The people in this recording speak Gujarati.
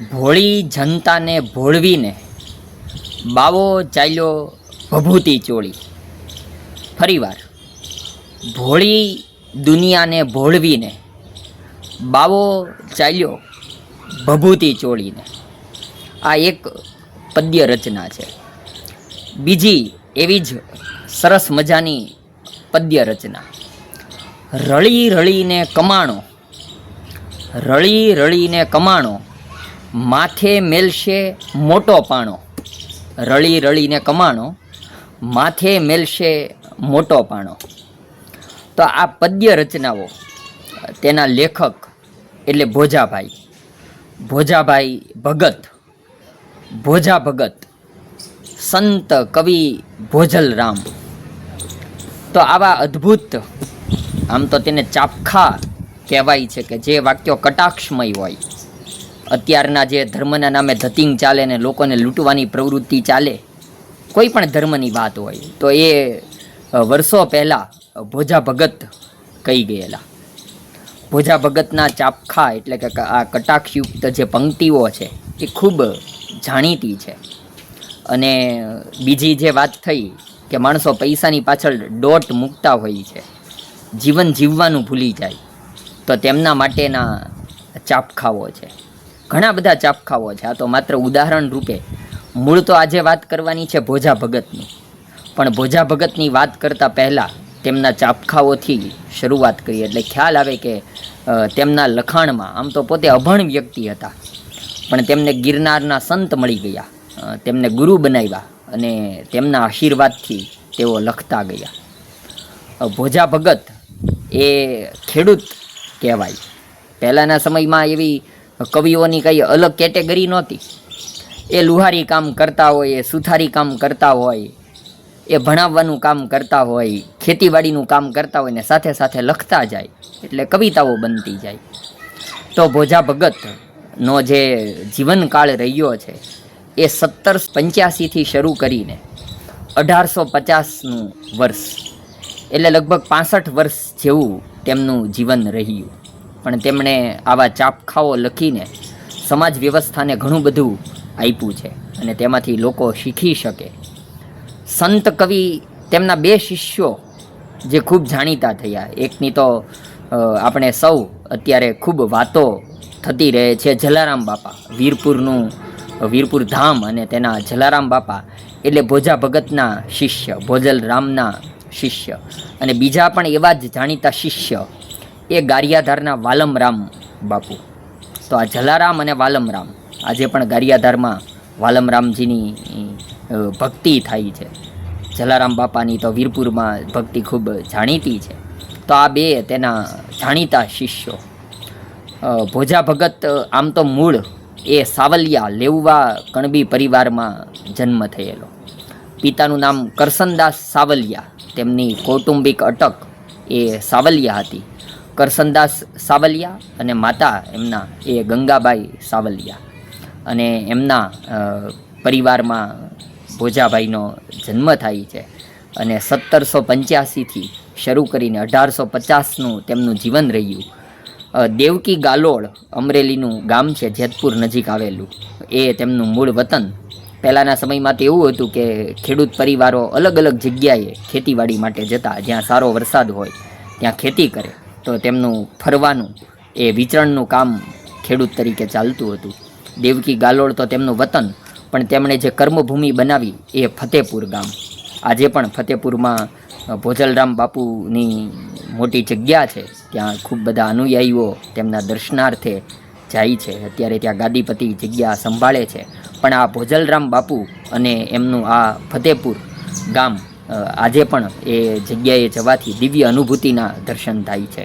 ભોળી જનતાને ભોળવીને બાવો ચાલ્યો ભભૂતિ ચોળી. ફરીવાર, ભોળી દુનિયાને ભોળવીને બાવો ચાલ્યો ભભૂતિ ચોળીને. આ એક પદ્ય રચના છે. બીજી એવી જ સરસ મજાની પદ્ય રચના, રળી રળીને કમાણો, રળી રળીને કમાણો, માથે મેલશે મોટો પાણો. રળી રળીને કમાણો, માથે મેલશે મોટો પાણો. તો આ પદ્ય રચનાઓ તેના લેખક એટલે ભોજાભાઈ, ભોજાભાઈ ભગત, ભોજા ભગત, સંત કવિ ભોજલરામ. તો આવા અદ્ભુત, આમ તો તેને ચાપખા કહેવાય છે કે જે વાક્યો કટાક્ષમય હોય. અત્યારના જે ધર્મના નામે ધતિંગ ચાલે ને લોકોને લૂંટવાની પ્રવૃત્તિ ચાલે, કોઈ પણ ધર્મની વાત હોય તો એ વર્ષો પહેલાં ભોજા ભગત કહી ગયેલા. ભોજા ભગતના ચાપખા એટલે કે આ કટાક્ષયુક્ત જે પંક્તિઓ છે એ ખૂબ જાણીતી છે. અને બીજી જે વાત થઈ કે માણસો પૈસાની પાછળ દોટ મૂકતા હોય છે, જીવન જીવવાનું ભૂલી જાય, તો તેમના માટેના ચાપખાઓ છે. ઘણા બધા ચાપખાઓ છે. આ તો માત્ર ઉદાહરણ રૂપે. મૂળ તો આજે વાત કરવાની છે ભોજા ભગતની, પણ ભોજા ભગતની વાત કરતાં પહેલાં તેમના ચાપખાઓથી શરૂઆત કરીએ એટલે ખ્યાલ આવે કે તેમના લખાણમાં, આમ તો પોતે અભણ વ્યક્તિ હતા, પણ તેમને ગિરનારના સંત મળી ગયા, તેમને ગુરુ બનાવ્યા અને તેમના આશીર્વાદથી તેઓ લખતા ગયા. ભોજા ભગત એ ખેડૂત કહેવાય. પહેલાંના સમયમાં એવી કવિઓની કંઈ અલગ કેટેગરી નહોતી. એ લુહારી કામ કરતા હોય, એ સુથારી કામ કરતા હોય, એ ભણાવવાનું કામ કરતા હોય, ખેતીવાડીનું કામ કરતા હોય ને સાથે સાથે લખતા જાય એટલે કવિતાઓ બનતી જાય. તો ભોજા ભગતનો જે જીવનકાળ રહ્યો છે એ 1785થી શરૂ કરીને 1850નું વર્ષ, એટલે લગભગ 65 વર્ષ જેવું તેમનું જીવન રહ્યું. પણ તેમણે આવા ચાપખાઓ લખીને સમાજ વ્યવસ્થાને ઘણું બધું આપ્યું છે અને તેમાંથી લોકો શીખી શકે. સંત કવિ તેમના 2 શિષ્યો જે ખૂબ જાણીતા થયા, એકની તો આપણે સૌ અત્યારે ખૂબ વાતો થતી રહે છે, જલારામ બાપા, વીરપુર ધામ અને તેના જલારામ બાપા એટલે ભોજા ભગતના શિષ્ય, ભોજલરામના શિષ્ય. અને બીજા પણ એવા જ જાણીતા શિષ્ય એ ગારિયાધારના વાલમરામ બાપુ. તો આ જલારામ અને વાલમરામ આજે પણ ગારિયાધારમાં વાલમરામજીની ભક્તિ થાય છે. જલારામ બાપાની તો વીરપુરમાં ભક્તિ ખૂબ જાણીતી છે. તો આ 2 તેના જાણીતા શિષ્યો. ભોજા ભગત આમ તો મૂળ એ સાવલિયા લેઉવા કણબી પરિવારમાં જન્મ થયેલો. પિતાનું નામ કરસનદાસ સાવલિયા, તેમની કૌટુંબિક અટક એ સાવલિયા હતી. કરસનદાસ સાવલિયા અને માતા એમના એ ગંગાબાઈ સાવલિયા. અને એમના પરિવારમાં ભોજાભાઈનો જન્મ થાય છે. અને 1785થી શરૂ કરીને 1850નું તેમનું જીવન રહ્યું. દેવકી ગાલોળ અમરેલીનું ગામ છે, જેતપુર નજીક આવેલું, એ તેમનું મૂળ વતન. પહેલાંના સમયમાં તો એવું હતું કે ખેડૂત પરિવારો અલગ અલગ જગ્યાએ ખેતીવાડી માટે જતા, જ્યાં સારો વરસાદ હોય ત્યાં ખેતી કરે, તો તેમનું ફરવાનું એ વિચરણનું કામ ખેડૂત તરીકે ચાલતું હતું. દેવકી ગાલોળ તો તેમનું વતન, પણ તેમણે જે કર્મભૂમિ બનાવી એ ફતેપુર ગામ. આજે પણ ફતેપુરમાં ભોજલરામ બાપુની મોટી જગ્યા છે, ત્યાં ખૂબ બધા અનુયાયીઓ તેમના દર્શનાર્થે જાય છે. અત્યારે ત્યાં ગાદીપતિ જગ્યા સંભાળે છે. પણ આ ભોજલરામ બાપુ અને એમનું આ ફતેપુર ગામ આજે પણ એ જગ્યાએ જવાથી દિવ્ય અનુભૂતિના દર્શન થાય છે.